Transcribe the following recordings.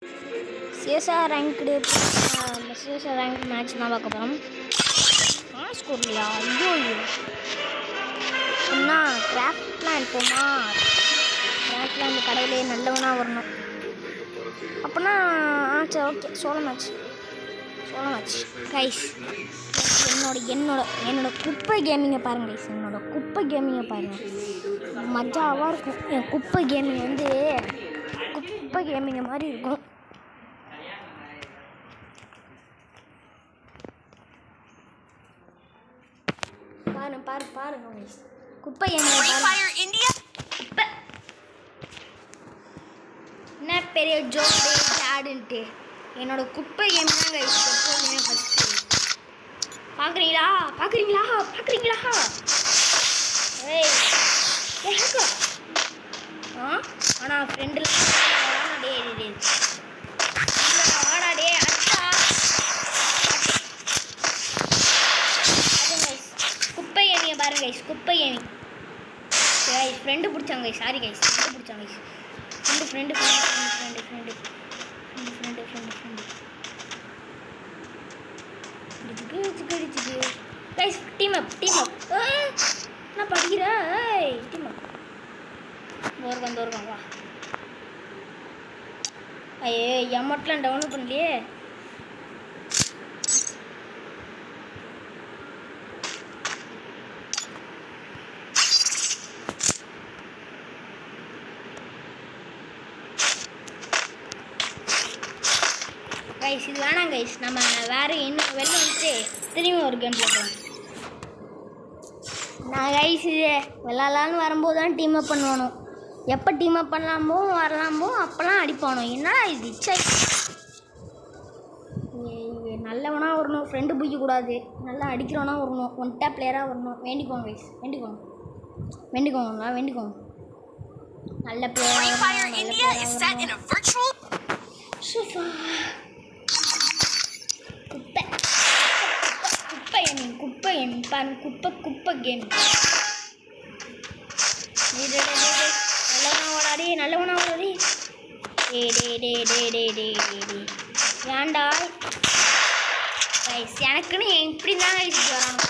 CSR ranked CSR rank match தான் பார்க்க போகிறோம். ஸ்கோர்லையா? ஐயோ அப்படின்னா கிராஃப்ட்லாம் எடுப்போமா? கிராஃப்ட்லாம் இந்த கடையிலே நல்லவனாக வரணும் அப்படின்னா. சரி ஓகே, சோலோ மேட்ச் கைஸ். என்னோட குப்பை கேமிங்கை பாருங்கள் கைஸ். என்னோட குப்பை கேமிங்கை பாருங்கள், மஜாவாக இருக்கும். என் குப்பை கேமிங் வந்து குப்பை கேமிங்கை மாதிரி இருக்கும். பாருங்க கைஸ், குப்பை கேமிங் குப்பை. என்ன பெரிய ஜோடி ஜாடுன்ட்டு என்னோட குப்பை கேம் தான் கைஸ். எப்போதுமே ஃபஸ்ட்டு பார்க்குறீங்களா? ஏய் ஆனால் ஃப்ரெண்டில் வாடா டே அச்சா. குப்பை கேமியை பாருங்க கைஸ், குப்பை கேமிங் கைஸ். ஃப்ரெண்டு பிடிச்சாங்க கைஸ், சாரி கைஸ், ஃப்ரெண்டு பிடிச்சாங்க கைஸ். Friend guys. டீம் அப் நான் படிக்கிறேன். டீம் அப் தோறுக்கான் வா. ஐயே எமௌண்ட்லாம் டவுன்லோட் பண்ணலையே. கைஸ் இது வேணாம் கைஸ், நம்ம வேறு இன்னும் வெளில வந்துட்டு திரும்பி ஒரு கேம் போடுறோம். நான் கைஸ் இது விளாட்லான்னு வரும்போது தான் டீம் அப் பண்ணணும். எப்போ டீம் அப் வரலாமோ அப்போல்லாம் அடிப்பானோ. என்னடா இது நல்லவனாக வரணும், ஃப்ரெண்டு பிடிக்கக்கூடாது, நல்லா அடிக்கிறவனா வரணும், ஒன் டேப் பிளேயராக வரணும். வேண்டிக்கோங்க கைஸ், வேண்டிக்கோங்க நல்ல பிளேயர். குப்பை கேம் நல்லவனா ஓடாடி. ஏன்டா கைஸ் எனக்குன்னு இப்படி தான் கைஸ் வரணும்.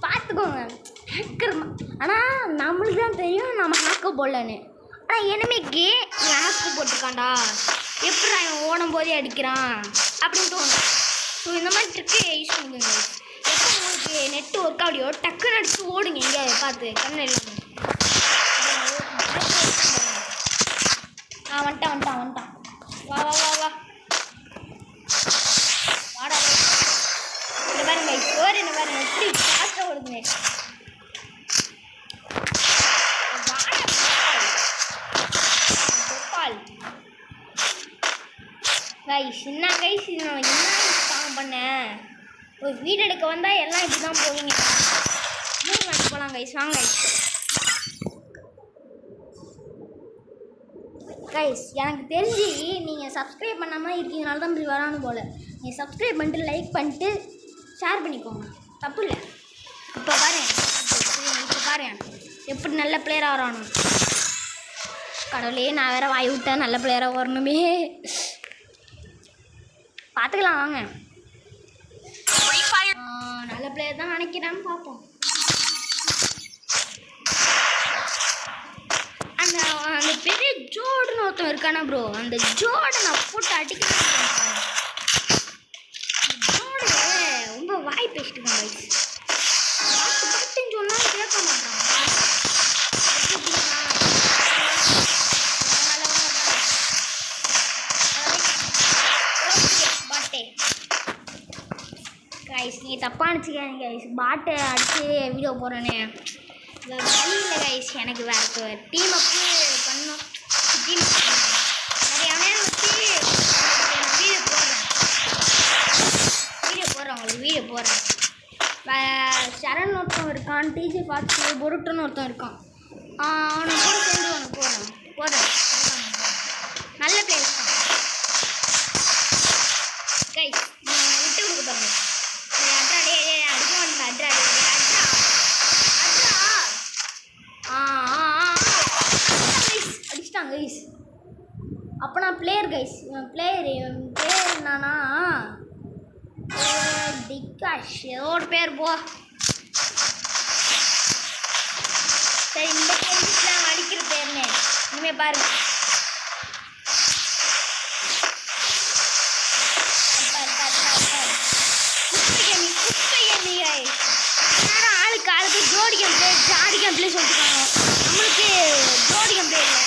பார்த்துக்கோங்க ஹேக்கர். ஆனால் நம்மளுக்கு தான் தெரியும் நம்ம ஹேக்க போடலன்னு. ஆனால் எனிமிக்கு ஹேக்கு போட்டுக்காண்டா, எப்படி அவன் ஓடும் போதே அடிக்கிறான் அப்படின்னு தோணும். ஸோ இந்த மாதிரி ட்ரிக்கு யூஸ் பண்ணுங்க. எப்போ உங்களுக்கு நெட்டு ஒர்க் ஆடியோ டக்குன்னு அடிச்சு ஓடுங்க எங்கேயாவது பார்த்து கண்ணு இல்லாமல். வந்துட்டான் வா வாடா. இந்த பாருங்க ஸ்கோர் என்ன பாருங்க, எப்படி ஃபாஸ்ட்டாக ஓடுங்க. கைஸ் என்ன கைஸ் இது நான் என்ன சாங் பண்ணேன். ஒரு வீடு எடுக்க வந்தால் எல்லாம் இப்படி தான் போவீங்க. 3 மேட்ச் போகலாம் கைஸ், வாங்க கைஸ். எனக்கு தெரிஞ்சு நீங்கள் சப்ஸ்கிரைப் பண்ணாமல் இருக்கீங்கனால தான் இப்படி வரானு போல். நீங்கள் சப்ஸ்கிரைப் பண்ணிட்டு லைக் பண்ணிட்டு ஷேர் பண்ணிக்கோங்க, தப்பு இல்லை. இப்போ பாருங்க எப்படி நல்ல பிளேயராக வரானு. கடவுளே நான் வேறு வாய் விட்டேன் நல்ல பிளேயராக வரணுமே. பார்த்துக்கலாம் வாங்க. நல்ல பிளேயர் தான் நினைக்கிறேன்னு பார்ப்போம். அந்த பெரிய ஜோடுன்னு ஒருத்தன் இருக்கானா ப்ரோ, அந்த ஜோடை நான் போட்டு அடிக்கிறேன். ஜோடு ரொம்ப வாய் பேசிட்டு பார்த்துன்னு சொன்னால் கேட்க மாட்டான். கைஸ் நீ தப்பாக நினச்சிக்காதீங்க கைஸ், பாட்டை அடித்து வீடியோ போடுறேன்னு வழி இல்லை கைஸ். எனக்கு வேறு டீம் அப்பு பண்ணணும். டீம் நிறைய வச்சு வீடியோ போடுறேன். சரண் ஒருத்தன் இருக்கான், டிஜி ஃபாஸ்ட் பொருட்டுன்னு ஒருத்தன் இருக்கான். அவனை கூட சேர்ந்து அவனுக்கு போடுறேன். நல்ல பிளேயர்ஸ் தான் கைஸ், விட்டு கொடுக்க பாருங்க. அடிக்க மாட்டேன். அடிச்சிட்டான் கைஸ். அப்போ நான் பிளேயர் கைஸ். இவன் பிளேயர் என்னன்னா டிகாஷ் ஏதோ ஒரு பேர் போ. சரி இந்த கேள்விக்கு அடிக்கிற பேர்னே இனிமே பாருங்க. ஆளுக்கு ஆளுக்கு ஜோடி கேம்ப்ளே ஜாடி கேம்ப்ளே சொல்லிட்டுருக்காங்க. நம்மளுக்கு ஜோடி கேம்ப்ளே இல்லை.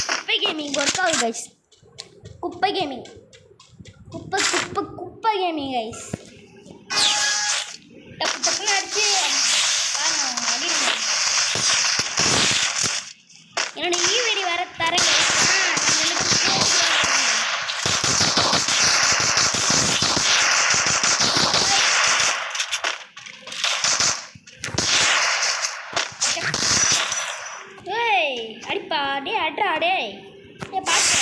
குப்பை கேமிங் ஒர்க் ஆகுது கைஸ். குப்பை கேமிங் குப்பை குப்பை குப்பை கேமிங் கைஸ். டப்பு டப்புன்னு அடிச்சு என்னோட ஈவெடி வர தரேன். அடிப்பா டே அட்ரா டே ஏ பாட்டு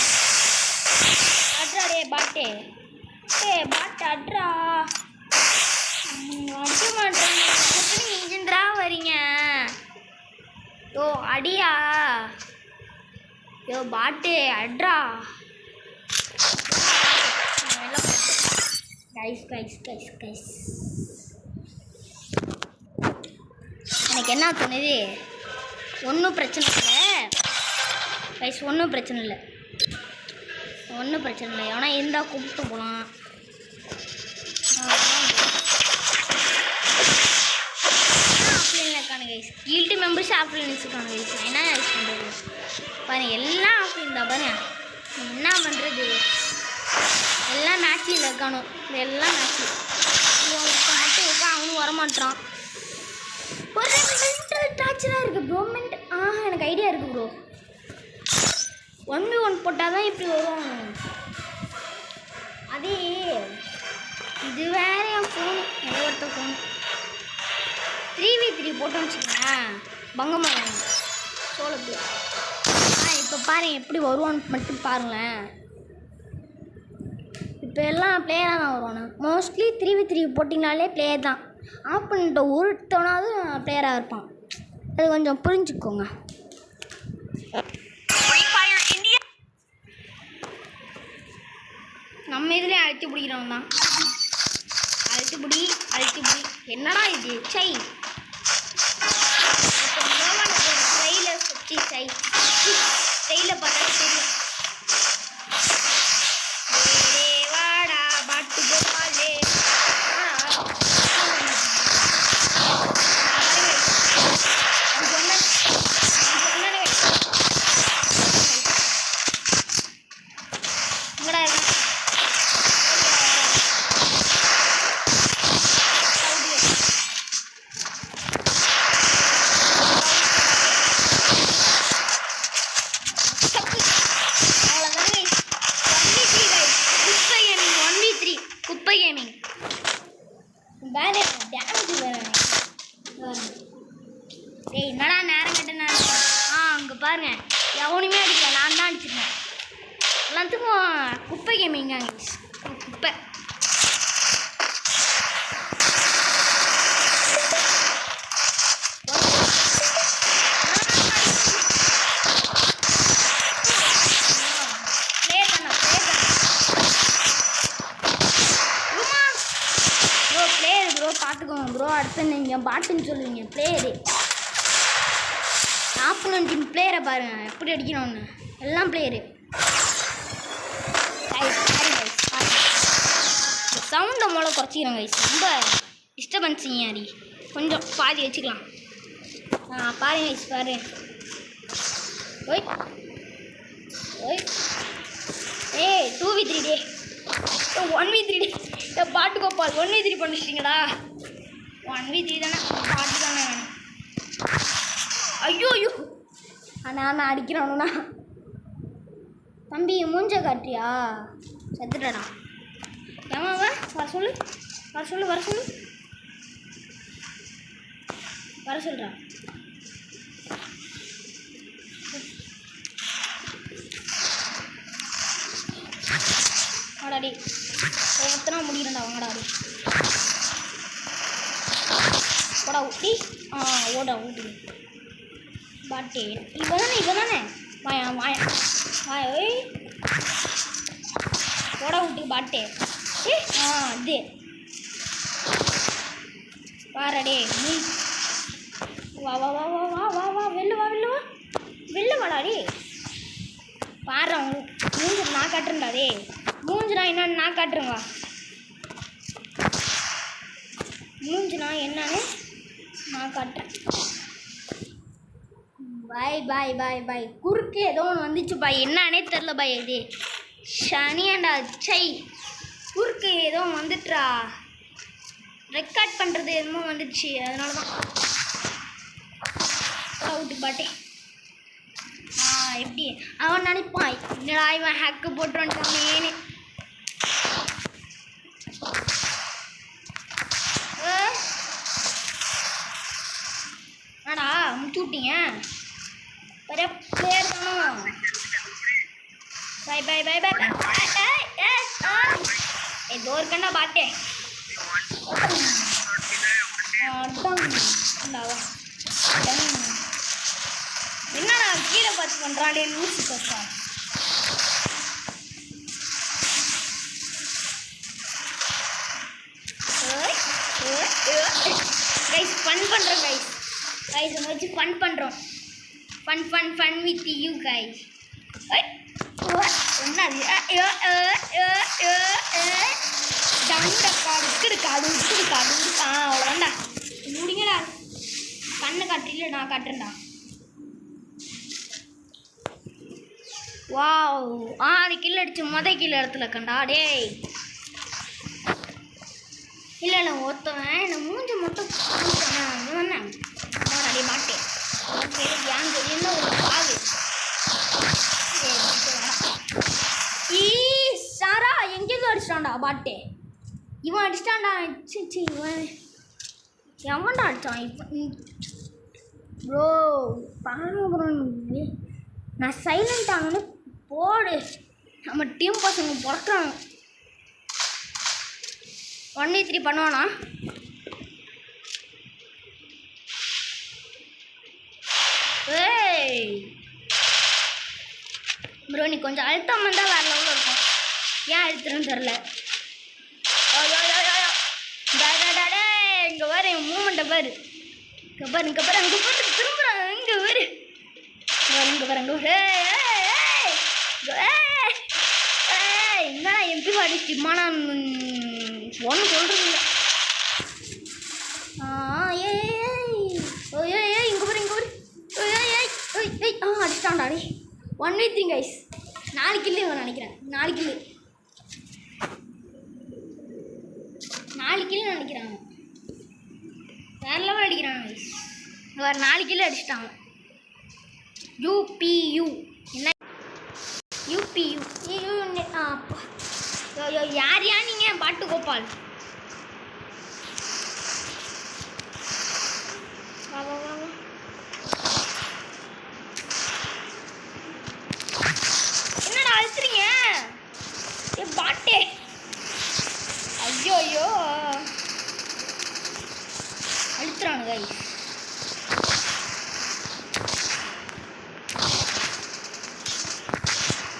அட்ரா டே பாட்டே ஏ பாட்டு அட்ரா அடிக்க மாட்டேன். இன்ஜின்ரா வரீங்க யோ அடியா யோ பாட்டு அட்ரா. கைஸ் கைஸ் கைஸ் கைஸ் எனக்கு என்ன தோணுது, ஒன்றும் பிரச்சனை இல்லை கைஸ். ஒன்றும் பிரச்சனை இல்லை எவனா இருந்தால் கூப்பிட்டு போகலாம். ஆஃப்லைனில் இருக்கானு கைஸ். கில்ட்டி மெம்பர்ஸ் ஆஃப்லைன் இருக்கானு கைஸ். நான் என்ன யூஸ் பண்ணுறது பாருங்க. எல்லாம் ஆஃப்லைன் தான் பாருங்க. என்ன பண்ணுறது, எல்லாம் மேட்சில் இருக்கானோ. எல்லாம் மேட்ச்சு மட்டும் இருக்கா. அவனும் வரமாட்டான். ஒரு மென்டல் டார்ச்சராக இருக்குது ப்ரோ. எனக்கு ஐடியா இருக்குது ப்ரோ. 1v1 போட்டால் தான் இப்படி வரும். அதே இது வேறு என் ஃபோனு ஏதோ ஒருத்த ஃபோனு 3v3 போட்டோன்னு வச்சுக்கோங்களேன். பங்கமாக சோளத்து. இப்போ பாருங்கள் எப்படி வருவான்னு மட்டும் பாருங்களேன். இப்போ எல்லாம் பிளேயராக தான் வருவானு. மோஸ்ட்லி 3v3 போட்டிங்கனாலே பிளேயர் தான். ஆஃப் பண்ணிட்ட ஒருத்தவனாவது பிளேயராக இருப்பான். அது கொஞ்சம் புரிஞ்சுக்கோங்க. நம்ம இதுலேயே அழுத்தி பிடிக்கிறவங்க தான். அழுத்தி பிடி என்னடா இது சை ஸ்டைல சுற்றி ஸ்டைல பார்த்தா தெரியும். வாடா பாட்டு போப்பாலே என்னடா நேரம் கட்டினா. அங்கே பாருங்க எவனுமே அடிக்கல, நான் தான் அடிச்சிருக்கேன். எல்லாத்துக்கும் குப்பை கேமிங்க குப்பை. பார்த்துக்கோங்க ப்ரோ. அடுத்து நீங்கள் பாட்டுன்னு சொல்லுவீங்க பிளேயரு. ஆப்போனன்ட் டீம் பிளேயரை பாருங்கள் எப்படி அடிக்கணும்னு. எல்லாம் பிளேயரு. சவுண்டை மூளை குறைச்சிக்கிறோம் கைஸ். ரொம்ப டிஸ்டர்பன்ஸிங்க அடி. கொஞ்சம் பாதி வச்சுக்கலாம். பாருங்க கைஸ் பாரு. ஓய் ஓய் 2v3 டே 1v3 டே பாட்டு கோப்பால் 1v3 பண்ணிச்சிட்டிங்கடா. 1v3 தானே பாட்டு தானே வேணும். ஐயோ நான் அடிக்கிறானுண்ணா. தம்பி மூஞ்ச காட்டியா செத்துட்டடா. ஏமாவா வர சொல்லு சொல்கிறா. வாடாடி எத்தனை முடிக்கிறேன்டா வாங்கடாடி. ஓடா ஊட்டி ஓடா ஊட்டி பாட்டே இவன் தானே வாயா வாயா வாயா ஓய் ஓடா ஊட்டி பாட்டே அது வாரடே நீ வா வா வா வா வா வா வா வெளில வாடாடே பாரு மூஞ்சு நான் காட்டுறேன்டா டே மூஞ்சுனா என்னன்னு நான் காட்டுறேங்க மூஞ்சுனா என்னன்னு நான் காட்டுறேன் பாய் பாய் பாய் பாய் குறுக்கு ஏதோ ஒன்று வந்துச்சு பாய் என்னன்னே தெரில பாய் இது சனியாண்டா சை குறுக்கு ஏதோ வந்துட்டுறா ரெக்கார்ட் பண்ணுறது என்னமோ வந்துடுச்சு அதனால தான் அவுட்டு பாட்டே எப்படி அவன் நினைப்பான் என்னடா இவன் ஹேக்கு போட்டு வந்துட்டானேன்னு ஆடா முடிச்சு விட்டீங்க பெரிய பிளேயர் தானோ பை பை பை பை ஏதோ இருக்கண்டா பாட்டே என்னடா கீழே பார்த்து பண்ணுறாடே லூசு பசா கைஸ் ஃபன் பண்ணுறோம் கைஸ் நம்ம வச்சு ஃபன் பண்ணுறோம் ஃபன் வித் யூ கைஸ் என்னது அவ்வளோதான்டா முடிங்கடா கண்ணை காட்டில நான் காட்டுறேன்டா வாவ் 6 கிலோ அடிச்சு கிலோ இடத்துல கண்டா டேய் இல்லை ஒருத்தவன் என்னை மூஞ்சி மட்டும் அடி மாட்டேன் ஏன் என்ன ஒரு பாகு சாரா எங்கேயும் அடிச்சிட்டான்டா பாட்டே இவன் அடிச்சிட்டான்டா சி இவன் எவன்டா அடித்தான் இப்போ ப்ரோ ப்ரோ நான் சைலண்ட் ஆனோன்னு போடு நம்ம டீம் பசங்க பிறக்கிறாங்க 1v3 பண்ணுவானா ஏய் ப்ரோ நீ கொஞ்சம் அழுத்தம் வந்தால் வேறு லெவலில் இருக்கும் ஏன் அழுத்துறேன்னு தெரில இங்கே பாரு என் மூமெண்ட்டை பாரு இங்கே பாரு அங்கே பாரு திரும்புறாங்க இங்கே பாரு இங்கே பாரு என்னடா எம்பி அடிச்சுமான ஒன்றும் சொல்கிறது இல்லை இங்கே பாரு அடிச்சிட்டான்டா டே 1v3 கைஸ் 4 கில்லு இவன் நினைக்கிறேன் 4 கில்லு நினைக்கிறாங்க வேற லெவல் அடிக்கிறாங்க கைஸ் வேறு 4 கில்லு அடிச்சிட்டாங்க யூபியூ என்ன யூபியூ யார் நீங்கள் பாட்டு கோபால் வா வா வா வா என்னடா அழுத்துறீங்க ஏ பாட்டே ஐயோ அழுத்துறானு கை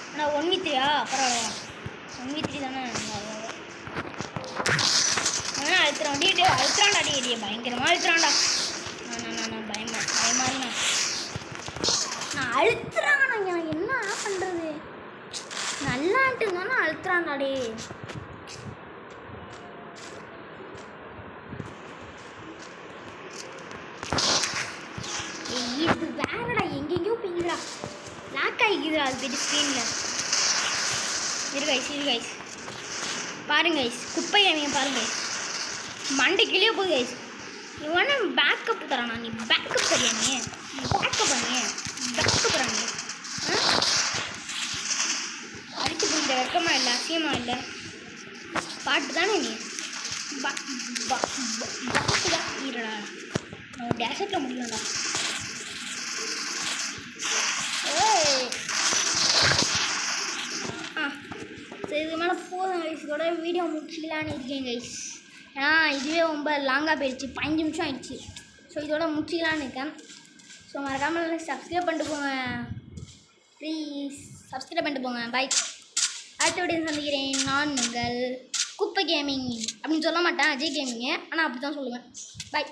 அண்ணா 1v3 பரவாயில்லையா 1v3 தானே அழுத்துறான் அழுத்துறான்டா அடி பயங்கரமாக அழுத்துறான்டா நான் பயமா நான் அழுத்துறாங்கண்ணா நான் என்ன பண்ணுறது நல்லாட்டு தானே அழுத்துறான்டாடே இது வேறடா எங்கெங்கேயோ பிங்குடா லாக் ஆகிக்குதுடா அது பெரிய ஸ்க்ரீனில் இரு கைஸ் பாருங்க கைஸ் குப்பை அவங்க பாருங்க மண்டை கிளியே போகுது கைஸ் இவனா பேக்கப் தரானா நீ பேக்கப் தரியா நீ பேக்கப் பண்ணி பேக்கப் தராங்க அடிச்சு போயிட்ட வெக்கமா இல்லை அசியமா இல்லை பாட்டு தானே நீ பாட்டு தான் ஈரடா நம்ம டேஷட்டில் முடியலடா சரி இது மேலே போதும் கைஸ் இதோட வீடியோ முடிச்சிக்கலான்னு இருக்கேன் கைஸ் ஏன்னா இதுவே ரொம்ப லாங்காக போயிடுச்சு, 5 நிமிஷம் ஆயிடுச்சு. ஸோ இதோட முடிச்சிக்கலான்னு இருக்கேன். ஸோ மறக்காமல் சப்ஸ்கிரைப் பண்ணிட்டு போங்க ப்ளீஸ், சப்ஸ்கிரைப் பண்ணிட்டு போங்க. பாய். அடுத்த வீடியோ சந்திக்கிறேன். நான் உங்கள் குப்பை கேமிங் அப்படின்னு சொல்ல மாட்டேன், அஜய் கேமிங்கு, ஆனால் அப்படி தான் சொல்லுவேன். பாய்.